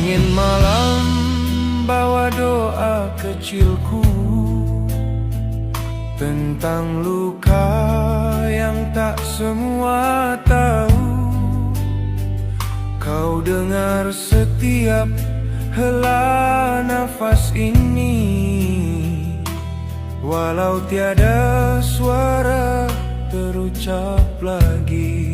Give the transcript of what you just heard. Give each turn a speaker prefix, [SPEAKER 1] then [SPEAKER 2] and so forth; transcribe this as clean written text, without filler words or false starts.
[SPEAKER 1] Angin malam bawa doa kecilku tentang luka yang tak semua tahu. Kau dengar setiap hela nafas ini, walau tiada suara terucap lagi.